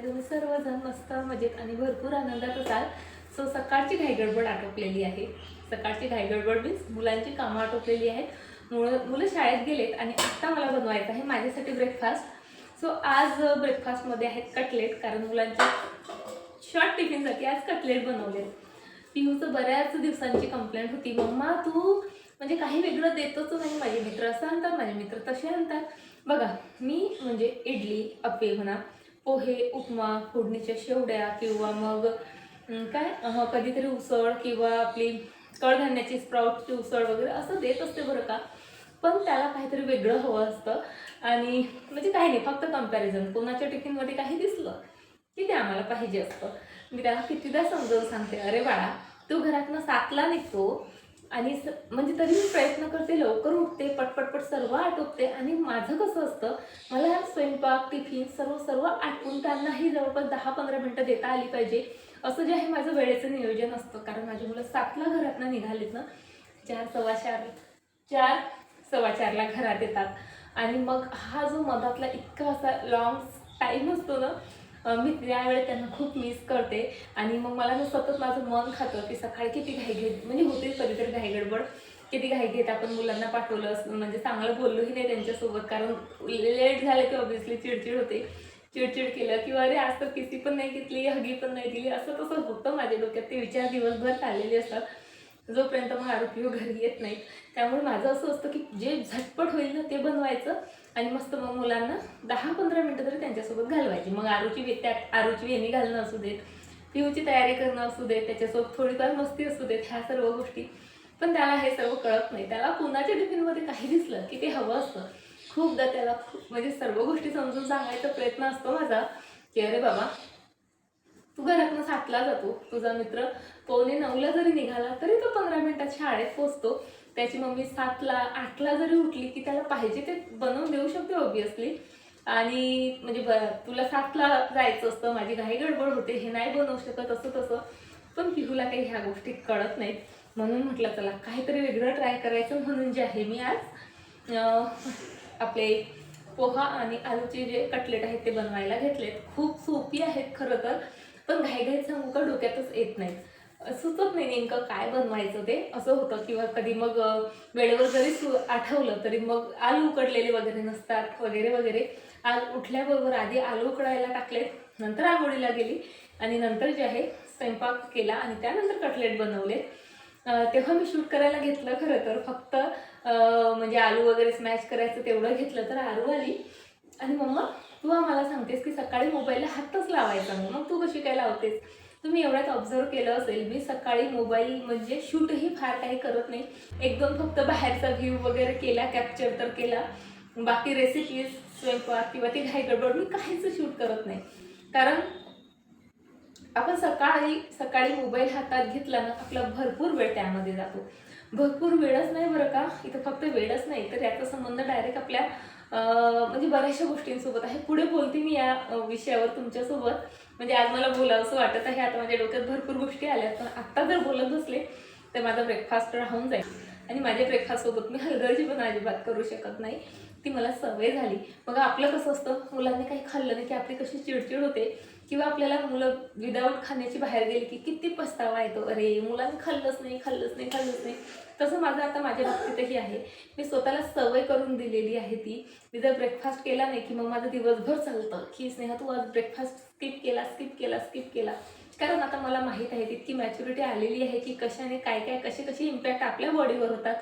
तुम्ही सर्वजण मस्त मजेत आणि भरपूर आनंदात असाल. सो सकाळची घाईगडबड आटोपलेली आहे. सकाळची घाईगडबड मीन्स मुलांची कामं आटोपलेली आहेत. मुलं शाळेत गेलेत आणि आत्ता मला बनवायचं आहे माझ्यासाठी ब्रेकफास्ट. सो आज ब्रेकफास्टमध्ये आहेत कटलेट, कारण मुलांच्या शॉर्ट टिफिनसाठी आज कटलेट बनवले. पिहूचं बऱ्याच दिवसांची कंप्लेंट होती, मम्मा तू म्हणजे काही वेगळं देतोच नाही. माझे मित्र असं आणतात, माझे मित्र तसे आणतात. बघा, मी म्हणजे इडली, अप्पे म्हणा, पोहे, उपमा, फोडणीच्या शेवड्या किंवा मग कधीतरी उसळ किंवा आपली कडधान्याची स्प्राउटची उसळ वगैरे असं देत असते बरं का. पण त्याला काहीतरी वेगळं हवं असतं. आणि म्हणजे काही नाही, फक्त कंपॅरिझन. कोणाच्या टिफिनमध्ये काही दिसलं की ते आम्हाला पाहिजे असतं. मी त्याला कितीदा समजावून सांगते, अरे बाळा तू घरातनं 7ला निघतो आणि म्हणजे तरी मी प्रयत्न करते, लवकर उठते, पटपटपट सर्व आटोपते. आणि माझं कसं असतं, मला स्वयंपाक टिफिन सर्व आटवून त्यांनाही जवळपास 10-15 मिनटं देता आली पाहिजे, असं जे आहे माझं वेळेचं नियोजन असतं. कारण माझी मुलं 7ला घरातनं निघालीत ना, 4-4:15ला घरात येतात. आणि मग हा जो मधातला इतका असा लॉंग टाईम असतो ना, मी त्यावेळेस त्यांना खूप मिस करते. आणि मग मला ना सतत माझं मन खातं की सकाळी किती घाई घेत, म्हणजे होते कधीतरी घाईगडबड, किती घाई घेत आपण मुलांना पाठवलं, म्हणजे चांगलं बोललोही नाही त्यांच्यासोबत, कारण लेट झालं की ऑब्व्हियसली चिडचिड होते. चिडचिड केलं किंवा अरे आज तर किसी पण नाही घेतली, हगी पण नाही दिली, असं तसं होतं माझ्या डोक्यात. ते विचार दिवसभर चाललेले असतात जोपर्यंत मग आरोपी घरी येत नाहीत. त्यामुळे माझं असं असतं की जे झटपट होईल ना ते बनवायचं आणि मस्त मग मुलांना 10-15 मिनटं तरी त्यांच्यासोबत घालवायची. मग आरूची वेणी घालणं असू देत, पिऊची तयारी करणं असू देत, त्याच्यासोबत थोडीफार मस्ती असू देत, ह्या सर्व गोष्टी. पण त्याला हे सर्व कळत नाही. त्याला कुणाच्या टिफिनमध्ये काही दिसलं की ते हवं असतं. खूपदा त्याला म्हणजे सर्व गोष्टी समजून सांगायचा प्रयत्न असतो माझा की अरे बाबा तू घरातनं 7ला जातो, तुझा मित्र 8:45ला जरी निघाला तरी तो 15 मिनिटात शाळेत पोचतो. त्याची मम्मी 7ला 8ला जरी उठली की त्याला पाहिजे ते बनवून देऊ शकते ऑब्व्हियसली. आणि म्हणजे तुला 7ला जायचं असतं, माझी घाई गडबड होते, हे नाही बनवू शकत, असं तसं. पण पिहूला काही ह्या गोष्टी कळत नाहीत. म्हणून म्हटलं चला काहीतरी वेगळं ट्राय करायचं, म्हणून जे आहे मी आज आपले पोहा आणि आलूचे जे कटलेट आहेत ते बनवायला घेतलेत. खूप सोपी आहेत खरं तर, पण घाईघाईत सांगू का डोक्यातच येत नाहीत, सुचत नाही नेमकं काय बनवायचं ते, असं होतं. किंवा कधी मग वेळेवर जरी आठवलं तरी मग आलू उकडलेले वगैरे नसतात वगैरे वगैरे. आज उठल्याबरोबर आधी आलू उकडायला टाकलेत, नंतर आंघोळीला गेली आणि नंतर जे आहे स्वयंपाक केला आणि त्यानंतर कटलेट बनवले. तेव्हा मी शूट करायला घेतलं खरं तर, फक्त म्हणजे आलू वगैरे स्मॅश करायचं तेवढं घेतलं. तर आरू आली आणि मम्मा तू आम्हाला सांगतेस की सकाळी मोबाईलला हातच लावायचा नाही, मग तू कशी काय लावतेस. तुम्ही एवढ्यात ऑब्झर्व केलं असेल, मी सकाळी मोबाईल म्हणजे शूटही फार काही करत नाही. 1-2 फक्त बाहेरचा व्ह्यू वगैरे केला, कॅप्चर तर केला. बाकी रेसिपीज, स्वयंपाक किंवा ती घाई गडबड मी काहीच शूट करत नाही. कारण आपण सकाळी मोबाईल हातात घेतला ना, आपला भरपूर वेळ त्यामध्ये जातो. भरपूर वेळच नाही बरं का, इथं फक्त वेळच नाही तर याचा संबंध डायरेक्ट आपल्या म्हणजे बऱ्याचशा गोष्टींसोबत आहे. पुढे बोलते मी या विषयावर तुमच्यासोबत. म्हणजे आज मला बोलावंसं वाटत आहे. आता माझ्या डोक्यात भरपूर गोष्टी आल्यात, पण आत्ता जर बोलत बसले तर माझा ब्रेकफास्ट राहून जाईल. आणि माझ्या ब्रेकफास्टसोबत मी हलगर्जीपणा पण अजिबात करू शकत नाही, ती मला सवय झाली. बघा आपलं कसं असतं, मुलांनी काही खाल्लं नाही की आपली कशी चिडचिड होते. किंवा आपल्याला मुलं विदाऊट खाण्याची बाहेर गेली की किती पस्तावा येतो, अरे मुलांनी खाल्लंच नाही. तसं माझं आता माझ्या बाबतीतही आहे. मी स्वतःला सवय करून दिलेली आहे ती. मी जर ब्रेकफास्ट केला नाही की मग माझं दिवसभर चालतं की स्नेहा तू आज ब्रेकफास्ट स्किप केला. कारण आता मला माहीत आहे, तितकी मॅच्युरिटी आलेली आहे की कशाने काय कसे इम्पॅक्ट आपल्या बॉडीवर होतात,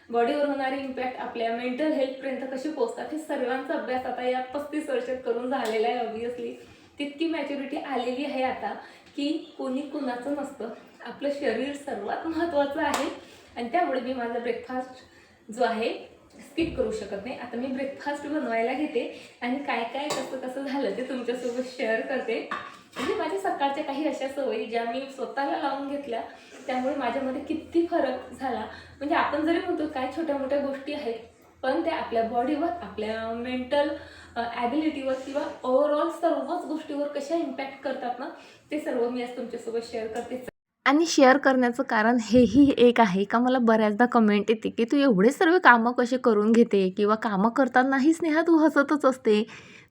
बॉडीवर होणारे इम्पॅक्ट आपल्या मेंटल हेल्थपर्यंत कसे पोहोचतात, हे सर्वांचा अभ्यास आता या 35 वर्षात करून झालेला आहे. ऑब्व्हियसली तितकी मॅच्युरिटी आलेली आहे आता की कोणी कुणाचं नसतं, आपलं शरीर सर्वात महत्त्वाचं आहे. आणि त्यामुळे मी माझा ब्रेकफास्ट जो आहे स्किप करू शकत नाही. आता मी ब्रेकफास्ट बनवायला घेते आणि काय कसं झालं ते तुमच्यासोबत शेअर करते. म्हणजे माझ्या सकाळच्या काही अशा सवयी ज्या मी स्वतःला लावून घेतल्या, त्यामुळे माझ्यामध्ये किती फरक झाला. म्हणजे आपण जरी म्हणतो काय छोट्या मोठ्या गोष्टी आहेत, पण त्या आपल्या बॉडीवर, आपल्या मेंटल ॲबिलिटीवर किंवा ओव्हरऑल सर्वच गोष्टीवर कशा इम्पॅक्ट करतात ना, ते सर्व मी आज तुमच्यासोबत शेअर करते. आणि शेअर करण्याचं कारण हेही एक आहे का, मला बऱ्याचदा कमेंट येते की तू एवढे सर्व कामं कसे करून घेते, किंवा कामं करतानाही स्नेहा तू हसतच असते,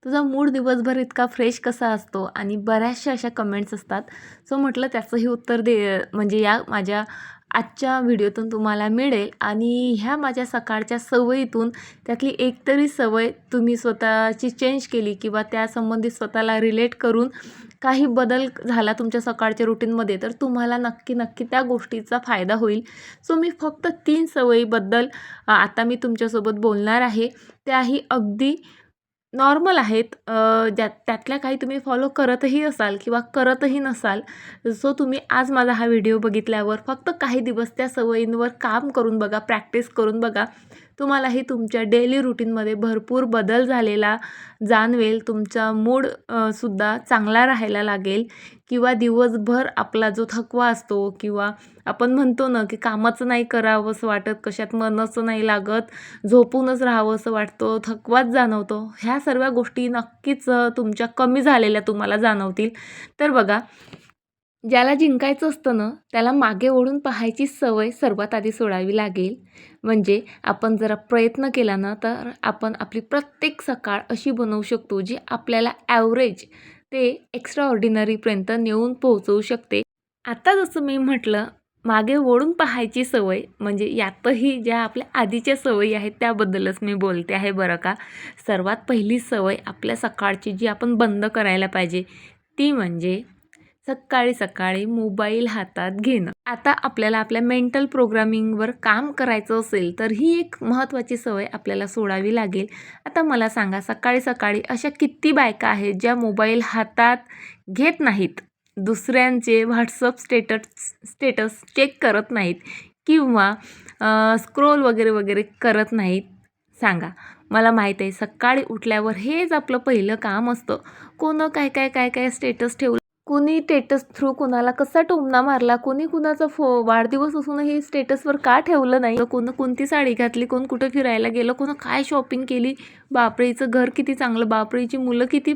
तुझा मूड दिवसभर इतका फ्रेश कसा असतो आणि बऱ्याचशा अशा कमेंट्स असतात. सो म्हटलं त्याचंही उत्तर म्हणजे या माझ्या आजच्या व्हिडिओतून तुम्हाला मिळेल आणि ह्या माझ्या सकाळच्या सवयीतून त्यातली एक तरी सवय तुम्ही स्वतःची चेंज केली किंवा त्यासंबंधी स्वतःला रिलेट करून काही बदल झाला तुमच्या सकाळच्या रुटीनमध्ये तर तुम्हाला नक्की त्या गोष्टीचा फायदा होईल. सो मी फक्त 3 सवयीबद्दल आता मी तुमच्यासोबत बोलणार आहे. त्याही अगदी नॉर्मल आहेत. त्यातल्या काही तुम्ही फॉलो करतही असाल किंवा करतही नसाल. सो तुम्ही आज माझा हा व्हिडिओ बघितल्यावर फक्त काही दिवस त्या सवयींवर काम करून बघा, प्रॅक्टिस करून बघा. तुम्हालाही तुमच्या डेली रुटीनमध्ये भरपूर बदल झालेला जाणवेल. तुमचा मूड सुद्धा चांगला राहायला लागेल किंवा दिवसभर आपला जो थकवा असतो किंवा आपण म्हणतो ना की कामाचं नाही करावंसं वाटत, कशात मनच नाही लागत, झोपूनच राहावं असं वाटतं, थकवाच जाणवतो. ह्या सर्व गोष्टी नक्कीच तुमच्या कमी झालेल्या तुम्हाला जाणवतील. तर बघा, ज्याला जिंकायचं असतं ना त्याला मागे ओढून पाहायची सवय सर्वात आधी सोडावी लागेल. म्हणजे आपण जरा प्रयत्न केला ना तर आपण आपली प्रत्येक सकाळ अशी बनवू शकतो जी आपल्याला ॲव्हरेज ते एक्स्ट्रा ऑर्डिनरीपर्यंत नेऊन पोहोचवू शकते. आता जसं मी म्हटलं मागे ओढून पाहायची सवय म्हणजे यातही ज्या आपल्या आधीच्या सवयी आहेत त्याबद्दलच मी बोलते आहे बरं का. सर्वात पहिली सवय आपल्या सकाळची जी आपण बंद करायला पाहिजे ती म्हणजे सकाळी मोबाईल हातात घेणं. आता आपल्याला आपल्या मेंटल प्रोग्रामिंगवर काम करायचं असेल तर ही एक महत्त्वाची सवय आपल्याला सोडावी लागेल. आता मला सांगा, सकाळी अशा किती बायका आहेत ज्या मोबाईल हातात घेत नाहीत, दुसऱ्यांचे व्हॉट्सअप स्टेटस चेक करत नाहीत किंवा स्क्रोल वगैरे करत नाहीत. सांगा, मला माहीत आहे सकाळी उठल्यावर हेच आपलं पहिलं काम असतं. कोणं काय स्टेटस ठेवलं, कोणी स्टेटस थ्रू कोणाला कसा टोमणा मारला, कोणी कुणाचा वाढदिवस असूनही स्टेटसवर का ठेवलं नाही, कोणती साडी घातली, कोण कुठं फिरायला गेलं, कोण काय शॉपिंग केली, बापरे हिचं घर किती चांगलं, बापरे हिची मुलं किती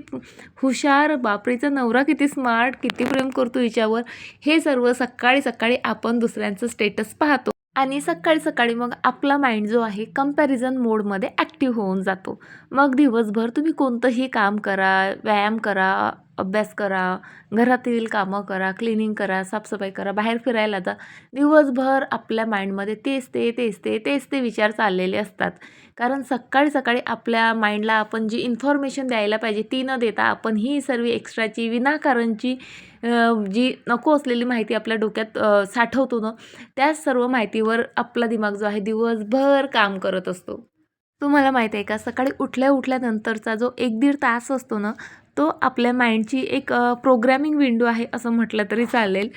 हुशार, बापरे हिचा नवरा किती स्मार्ट, किती प्रेम करतो हिच्यावर. हे सर्व सकाळी आपण दुसऱ्यांचं स्टेटस पाहतो आणि सकाळी मग आपला माइंड जो आहे कंपॅरिझन मोडमध्ये ॲक्टिव्ह होऊन जातो. मग दिवसभर तुम्ही कोणतंही काम करा, व्यायाम करा, अभ्यास करा, घरातील कामं करा, क्लिनिंग करा, साफसफाई करा, बाहेर फिरायला जा, दिवसभर आपल्या माइंडमध्ये तेच ते विचार चाललेले असतात. कारण सकाळी आपल्या माइंडला आपण जी इन्फॉर्मेशन द्यायला पाहिजे ती न देता आपण ही सर्व एक्स्ट्राची विनाकारणची जी नको असलेली माहिती आपल्या डोक्यात साठवतो ना, त्या सर्व माहितीवर आपला दिमाग जो आहे दिवसभर काम करत असतो. तुम्हाला माहीत आहे का, सकाळी उठल्यानंतरचा जो 1-1.5 तास असतो ना तो आपल्या माइंडची एक प्रोग्रॅमिंग विंडो आहे असं म्हटलं तरी चालेल.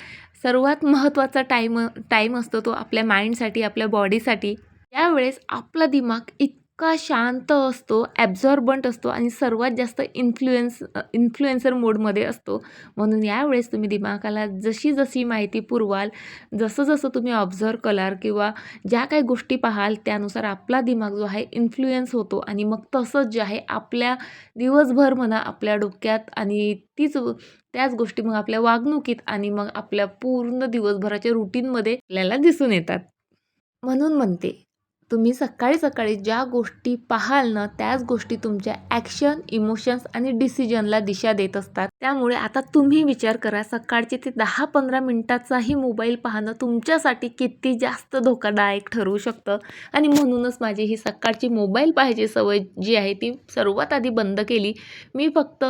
सर्वात महत्त्वाचा टाईम असतो तो आपल्या माइंडसाठी, आपल्या बॉडीसाठी. यावेळेस आपला दिमाग इतका शांत असतो, ॲब्झॉर्बंट असतो आणि सर्वात जास्त इन्फ्लुएन्सर मोडमध्ये असतो. म्हणून यावेळेस तुम्ही दिमागाला जशी माहिती पुरवाल, जसं तुम्ही ऑब्झर्व कराल किंवा ज्या काही गोष्टी पाहाल त्यानुसार आपला दिमाग जो आहे इन्फ्लुएन्स होतो आणि मग तसंच जे आहे आपल्या दिवसभर म्हणा आपल्या डोक्यात आणि त्याच गोष्टी मग आपल्या वागणुकीत आणि मग आपल्या पूर्ण दिवसभराच्या रुटीनमध्ये आपल्याला दिसून येतात. म्हणून म्हणते, तुम्ही सकाळी ज्या गोष्टी पाहाल ना त्याच गोष्टी तुमच्या ॲक्शन, इमोशन्स आणि डिसिजनला दिशा देत असतात. त्यामुळे आता तुम्ही विचार करा, सकाळचे ते 10-15 मिनिटाचाही मोबाईल पाहणं तुमच्यासाठी किती जास्त धोकादायक ठरू शकतं. आणि म्हणूनच माझी ही सकाळची मोबाईल पाहायची सवय जी आहे ती सर्वात आधी बंद केली. मी फक्त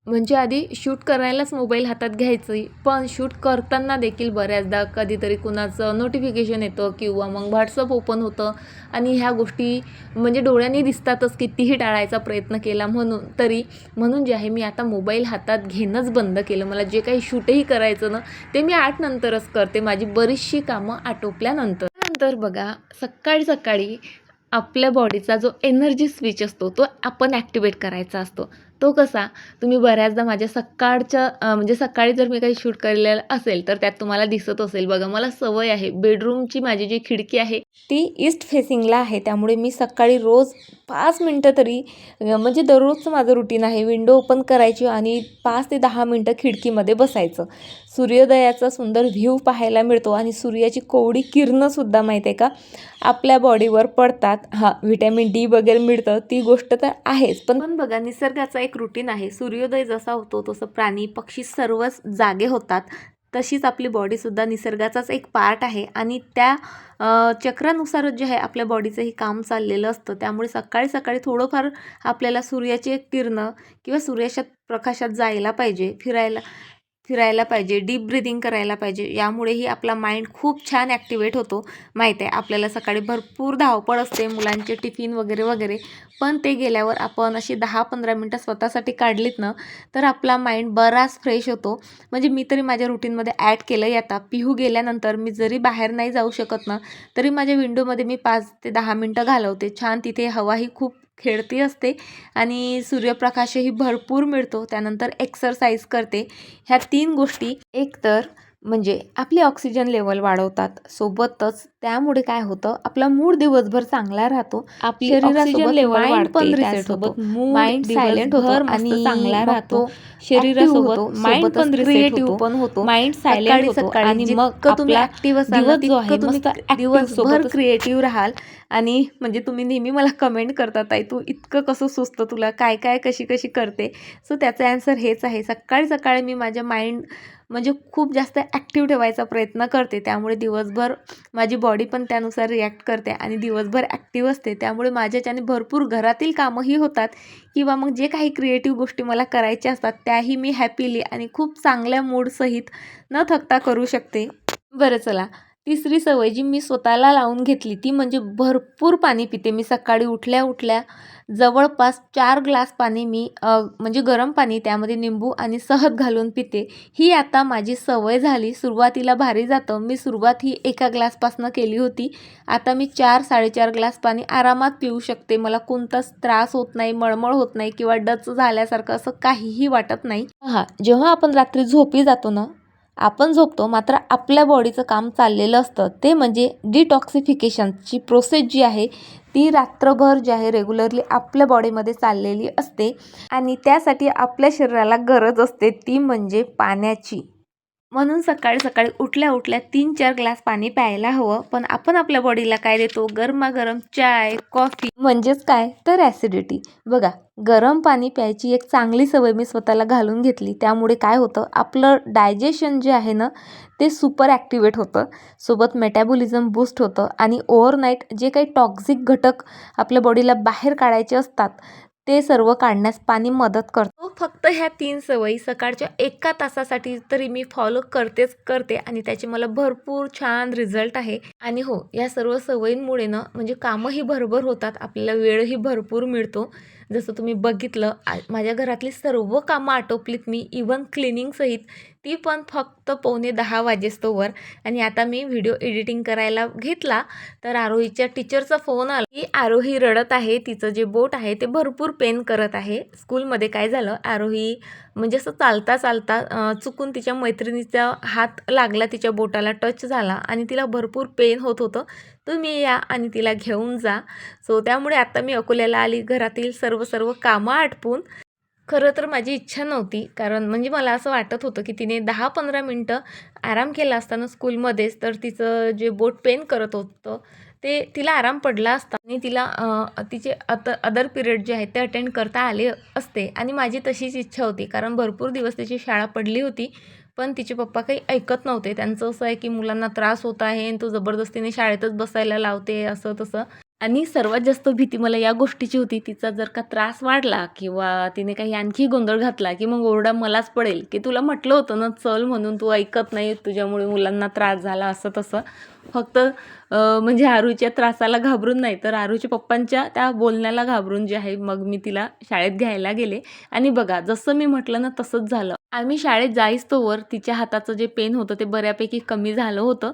म्हणजे आधी शूट करायलाच मोबाईल हातात घ्यायची, पण शूट करताना देखील बऱ्याचदा कधीतरी कुणाचं नोटिफिकेशन येतं किंवा मग व्हॉट्सअप ओपन होतं आणि ह्या गोष्टी म्हणजे डोळ्यांनी दिसतातच. कितीही टाळायचा प्रयत्न केला म्हणून जे आहे मी आता मोबाईल हातात घेणंच बंद केलं. मला जे काही शूटही करायचं ना ते मी 8 नंतरच करते, माझी बरीचशी कामं आटोपल्यानंतर. त्यानंतर बघा, सकाळी आपल्या बॉडीचा जो एनर्जी स्विच असतो तो आपण ॲक्टिवेट करायचा असतो. तो कसा, तुम्ही बऱ्याचदा माझ्या म्हणजे सकाळी जर मी काही शूट केलेलं असेल तर त्यात तुम्हाला दिसत असेल. बघा, मला सवय आहे, बेडरूमची माझी जी खिडकी आहे ती ईस्ट फेसिंगला आहे. त्यामुळे मी सकाळी रोज 5 मिनटं तरी म्हणजे दररोजचं माझं रुटीन आहे, विंडो ओपन करायची आणि 5 ते 10 मिनटं खिडकीमध्ये बसायचं. सूर्योदयाचा सुंदर व्ह्यू पाहायला मिळतो आणि सूर्याची कोवळी किरणंसुद्धा माहीत आहे का आपल्या बॉडीवर पडतात. व्हिटॅमिन डी वगैरे मिळतं ती गोष्ट तर आहेच, पण बघा निसर्गाचा एक एक रुटीन आहे. सूर्योदय जसा होतो तसं प्राणी पक्षी सर्वच जागे होतात. तशीच आपली बॉडीसुद्धा निसर्गाचाच एक पार्ट आहे आणि त्या चक्रानुसारच जे आहे आपल्या बॉडीचंही काम चाललेलं असतं. त्यामुळे सकाळी सकाळी थोडंफार आपल्याला सूर्याची एक किरणं किंवा सूर्याच्या प्रकाशात जायला पाहिजे, फिरायला पाहिजे, डीप ब्रिदिंग करायला पाहिजे. यामुळेही आपला माइंड खूप छान ॲक्टिवेट होतो. माहीत आहे आपल्याला सकाळी भरपूर धावपळ असते, मुलांचे टिफिन वगैरे वगैरे, पण ते गेल्यावर आपण अशी 10-15 मिनटं स्वतःसाठी काढलीत ना तर आपला माइंड बराच फ्रेश होतो. म्हणजे मी तरी माझ्या रुटीनमध्ये ॲड केलं आहे. आता पिहू गेल्यानंतर मी जरी बाहेर नाही जाऊ शकत ना तरी माझ्या विंडोमध्ये मी 5 ते 10 मिनटं घालवते. छान तिथे हवाही खूप खेळती असते आणि सूर्यप्रकाशही भरपूर मिळतो. त्यानंतर एक्सरसाइज करते. ह्या 3 गोष्टी एकतर म्हणजे आपली ऑक्सिजन लेवल वाढवतात, सोबतच त्यामुळे काय होतं आपला मूड दिवसभर चांगला राहतो. आपली ऑक्सिजन लेवल वाढते, त्यासोबत माइंड सायलेंट होतो आणि चांगला राहतो. शरीरासोबत माइंड पण क्रिएटिव्ह पण होतो, माइंड सायलेंट होतो आणि मग तुम्ही ॲक्टिव्ह असाल जो आहे मस्त दिवसभर क्रिएटिव्ह राहाल. आणि म्हणजे तुम्ही नेहमी मला कमेंट करता ताई तू इतकं कसं सुचतं तुला, काय काय कशी कशी करते. सो त्याचं ॲन्सर हेच आहे. सकाळी सकाळी मी माझ्या माइंड म्हणजे खूप जास्त ॲक्टिव्ह ठेवायचा प्रयत्न करते. त्यामुळे दिवसभर माझी बॉडी पण त्यानुसार रिॲक्ट करते आणि दिवसभर ॲक्टिव्ह असते. त्यामुळे माझ्याच्याने भरपूर घरातील कामंही होतात किंवा मग जे काही क्रिएटिव्ह गोष्टी मला करायच्या असतात त्याही मी हॅपीली आणि खूप चांगल्या मूडसहित न थकता करू शकते. बरं चला, तिसरी सवय जी मी स्वतःला लावून घेतली ती म्हणजे भरपूर पाणी पिते. मी सकाळी उठल्या उठल्या जवळपास 4 ग्लास पाणी मी म्हणजे गरम पाणी त्यामध्ये निंबू आणि शहद घालून पिते. ही आता माझी सवय झाली. सुरुवातीला भारी जातं. मी सुरुवात ही 1 ग्लासपासून केली होती. आता मी 4-4.5 ग्लास पाणी आरामात पिऊ शकते. मला कोणताच त्रास होत नाही, मळमळ होत नाही किंवा डच झाल्यासारखं असं काहीही वाटत नाही. जेव्हा आपण रात्री झोपी जातो ना आपण झोपतो मात्र आपल्या बॉडीचं काम चाललेलं असतं ते म्हणजे डिटॉक्सिफिकेशनची प्रोसेस जी आहे ती रात्रभर जी आहे रेग्युलरली आपल्या बॉडीमध्ये चाललेली असते आणि त्यासाठी आपल्या शरीराला गरज असते ती म्हणजे पाण्याची. म्हणून सकाळी सकाळी उठल्या उठल्या 3-4 ग्लास पाणी प्यायला हवं. पण आपण आपल्या बॉडीला काय देतो, गरमागरम चाय कॉफी म्हणजेच काय तर ॲसिडिटी. बघा गरम पाणी प्यायची एक चांगली सवय मी स्वतःला घालून घेतली. त्यामुळे काय होतं आपलं डायजेशन जे आहे ना ते सुपर ॲक्टिवेट होतं, सोबत मेटाबॉलिझम बूस्ट होतं आणि ओव्हरनाईट जे काही टॉक्झिक घटक आपल्या बॉडीला बाहेर काढायचे असतात ते सर्व काढण्यास पाणी मदत करतो. फक्त ह्या 3 सवयी सकाळच्या 1 तासासाठी तरी मी फॉलो करते आणि त्याचे मला भरपूर छान रिझल्ट आहे. आणि हो या सर्व सवयींमुळे ना म्हणजे कामंही भरभर होतात, आपल्याला वेळही भरपूर मिळतो. जसं तुम्ही बघितलं माझ्या घरातली सर्व कामं आटोपलीत मी, इवन क्लिनिंगसहित, ती पण फक्त 9:45 वाजेस्तोवर. आणि आता मी व्हिडिओ एडिटिंग करायला घेतला तर आरोहीच्या टीचरचा फोन आला की आरोही रडत आहे, तिचं जे बोट आहे ते भरपूर पेन करत आहे. स्कूलमध्ये काय झालं, आरोही म्हणजे असं चालता चालता चुकून तिच्या मैत्रिणीचा हात लागला, तिच्या बोटाला टच झाला आणि तिला भरपूर पेन होत होतं. तुम्ही या आणि तिला घेऊन जा. सो त्यामुळे आता मी अकोल्याला आली घरातील सर्व कामं आटपून. खरं तर माझी इच्छा नव्हती, कारण म्हणजे मला असं वाटत होतं की तिने 10-15 मिनटं आराम केला असताना स्कूलमध्येच तर तिचं जे बोट पेन करत होतं ते तिला आराम पडला असता आणि तिला तिचे अदर पिरियड जे आहेत ते अटेंड करता आले असते. आणि माझी तशीच इच्छा होती, कारण भरपूर दिवस तिची शाळा पडली होती पण तिचे पप्पा काही ऐकत नव्हते. त्यांचं असं आहे की मुलांना त्रास होत आहे आणि तू जबरदस्तीने शाळेतच बसायला लावते असं तसं. आणि सर्वात जास्त भीती मला या गोष्टीची होती, तिचा जर का त्रास वाढला किंवा तिने काही आणखी गोंधळ घातला की मग ओरडा मलाच पडेल की तुला म्हटलं होतं ना चल म्हणून, तू ऐकत नाही, तुझ्यामुळे मुलांना त्रास झाला असं तसं. फक्त म्हणजे आरूच्या त्रासाला घाबरून नाही तर आरूच्या पप्पांच्या त्या बोलण्याला घाबरून जे आहे मग मी तिला शाळेत घ्यायला गेले. आणि बघा जसं मी म्हटलं ना तसंच झालं. आम्ही शाळेत जाईस्तोवर तिच्या हाताचं जे पेन होतं ते बऱ्यापैकी कमी झालं होतं.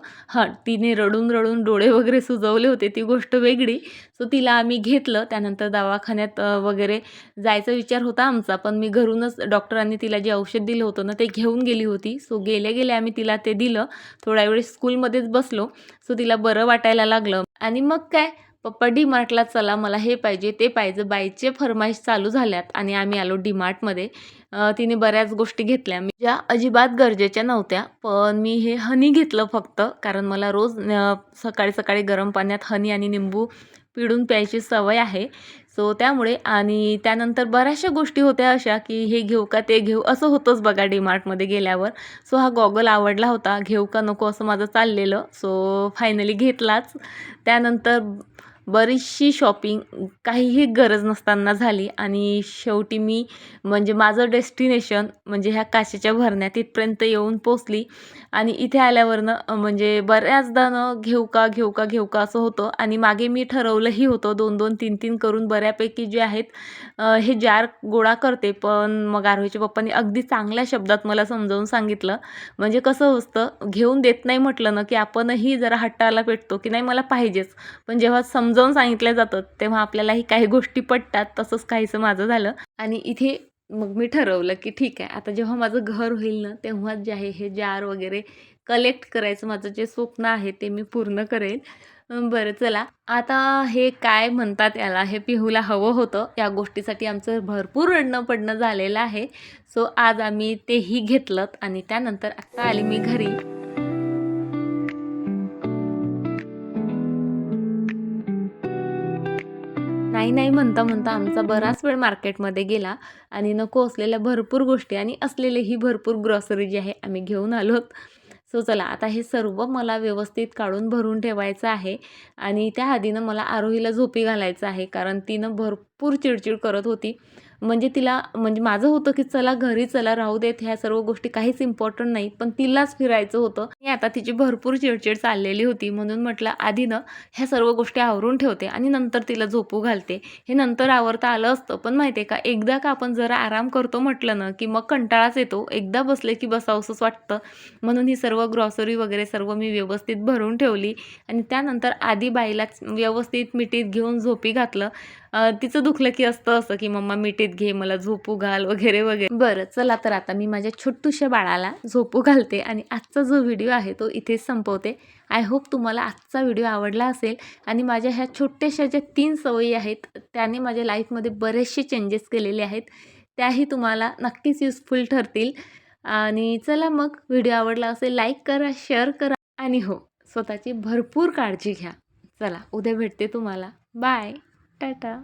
तिने रडून रडून डोळे वगैरे सुजवले होते ती गोष्ट वेगळी. सो तिला आम्ही घेतलं. त्यानंतर दवाखान्यात वगैरे जायचा विचार होता आमचा, पण मी घरूनच डॉक्टरांनी तिला जे औषध दिलं होतं ना ते घेऊन गेली होती. सो गेल्या आम्ही तिला ते दिलं. थोड्या वेळ स्कूलमध्येच बसलो. सो तिला बरं वाटायला लागलं आणि मग काय पप्पा डीमार्टला चला, मला हे पाहिजे ते पाहिजे, बाईचे फरमाईश चालू झाल्यात आणि आम्ही आलो डीमार्टमध्ये. तिने बऱ्याच गोष्टी घेतल्या ज्या अजिबात गरजेच्या नव्हत्या, पण मी हे हनी घेतलं फक्त, कारण मला रोज सकाळी सकाळी गरम पाण्यात हनी आणि निंबू पिळून प्यायची सवय आहे. सो त्यामुळे आणि त्यानंतर बऱ्याचशा गोष्टी होत्या अशा की हे घेऊ का ते घेऊ असं होतंच बघा डीमार्टमध्ये गेल्यावर. सो हा गॉगल आवडला होता, घेऊ का नको असं माझं चाललेलं. सो फायनली घेतलाच. त्यानंतर बरीचशी शॉपिंग काहीही गरज नसताना झाली आणि शेवटी मी म्हणजे माझं डेस्टिनेशन म्हणजे ह्या काचेच्या भरण्या तिथपर्यंत येऊन पोचली. आणि इथे आल्यावरनं म्हणजे बऱ्याचदा घेऊ का घेऊ का घेऊ का असं होतं. आणि मागे मी ठरवलंही होतं 2-2, 3-3 करून बऱ्यापैकी जे आहेत हे जार गोळा करते. पण मग आरोहीच्या पप्पांनी अगदी चांगल्या शब्दात मला समजावून सांगितलं. म्हणजे कसं असतं घेऊन देत नाही म्हटलं ना की आपणही जरा हट्टाला पेटतो की नाही मला पाहिजेच. पण जेव्हा समजावून सांगितल्या जातात तेव्हा आपल्यालाही काही गोष्टी पटतात. तसंच काहीसं माझं झालं. आणि इथे मग मी ठरवलं की ठीक आहे आता जेव्हा माझं घर होईल ना तेव्हाच जे आहे हे जार वगैरे कलेक्ट करायचं माझं जे स्वप्न आहे ते मी पूर्ण करेल. बरं चला आता हे काय म्हणतात याला हे पिहूला हवं होतं. या गोष्टीसाठी आमचं भरपूर रडणं पडणं झालेलं आहे. सो आज आम्ही तेही घेतलं आणि त्यानंतर आत्ता आली मी घरी. नाही, नाही म्हणता, म्हणता आमचा बराच वेळ मार्केटमध्ये गेला आणि नको असलेल्या भरपूर गोष्टी आणि असलेलीही भरपूर ग्रॉसरी जी आहे आम्ही घेऊन आलोत. सो चला आता हे सर्व मला व्यवस्थित काढून भरून ठेवायचं आहे आणि त्याआधी मला आरोहीला झोपी घालायचं आहे कारण तिनं भरपूर चिडचिड करत होती. म्हणजे तिला म्हणजे माझं होतं की चला घरी चला राहू देत ह्या सर्व गोष्टी काहीच इम्पॉर्टंट नाही पण तिलाच फिरायचं होतं आणि आता तिची भरपूर चिडचिड चाललेली होती. म्हणून म्हटलं आधी ह्या सर्व गोष्टी आवरून ठेवते आणि नंतर तिला झोपू घालते. हे नंतर आवरता आलं असतं पण माहिती आहे का एकदा का आपण जरा आराम करतो म्हटलं ना की मग कंटाळाच येतो. एकदा बसले की बसावंसंच वाटतं. म्हणून ही सर्व ग्रॉसरी वगैरे सर्व मी व्यवस्थित भरून ठेवली आणि त्यानंतर आधी बाईलाच व्यवस्थित मिठीत घेऊन झोपी घातलं. तिचं दुखलं की असतं असं की मम्मा मिठीत घे मला झोपू घाल वगैरे वगैरे. बरं चला तर आता मी माझ्या छोटूशा बाळाला झोपू घालते आणि आजचा जो व्हिडिओ आहे तो इथेच संपवते. आय होप तुम्हाला आजचा व्हिडिओ आवडला असेल आणि माझ्या ह्या छोट्याशा ज्या 3 सवयी आहेत त्याने माझ्या लाईफमध्ये बरेचसे चेंजेस केलेले आहेत. त्याही तुम्हाला नक्कीच युजफुल ठरतील. आणि चला मग व्हिडिओ आवडला असेल लाईक करा, शेअर करा आणि हो स्वतःची भरपूर काळजी घ्या. चला उद्या भेटते तुम्हाला. बाय. टाटा.